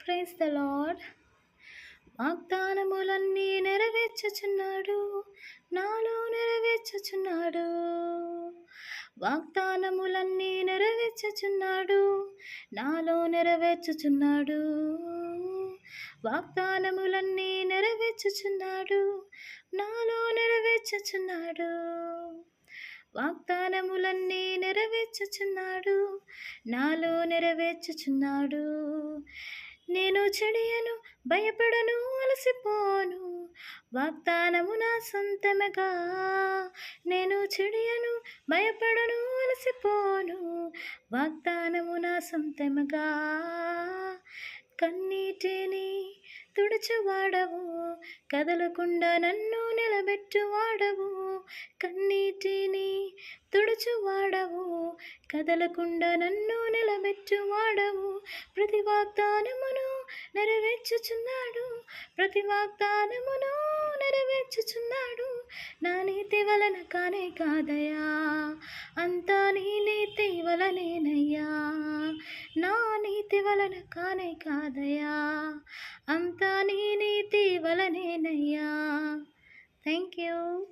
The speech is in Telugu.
Praise the lord. వాగ్దానములన్నీ నెరవేర్చుచున్నాడు, నాలో నెరవేర్చుచున్నాడు. వాగ్దానములన్నీ నెరవేర్చుచున్నాడు, నాలో నెరవేర్చుచున్నాడు. వాగ్దానములన్నీ నెరవేర్చుచున్నాడు, నాలో నెరవేర్చుచున్నాడు. వాగ్దానములన్నీ నెరవేర్చుచున్నాడు, నాలో నెరవేర్చుచున్నాడు. నేను చెడియను, భయపడను, అలసిపోను, వాగ్దానము నా సొంతముగా. నేను చెడియను, భయపడను, అలసిపోను, వాగ్దానము నా సొంతముగా. కన్నీటిని తుడుచువాడవు, కదలకుండా నన్ను నిలబెట్టువాడవు. కన్నీటిని తుడుచువాడవు, కదలకుండా నన్ను నిలబెట్టువాడవు. ప్రతి వాగ్దానమును నెరవేర్చుచున్నాడు, ప్రతి వాగ్దానమును నెరవేర్చుచున్నాడు. నా నీతి వలన కానే కాదయా, అంతా నీ నీతి వలనేనయ్యా. నా నీతి వలన కానే కాదయా, అంతా నీ నీతి వలనేనయ్యా. Thank you.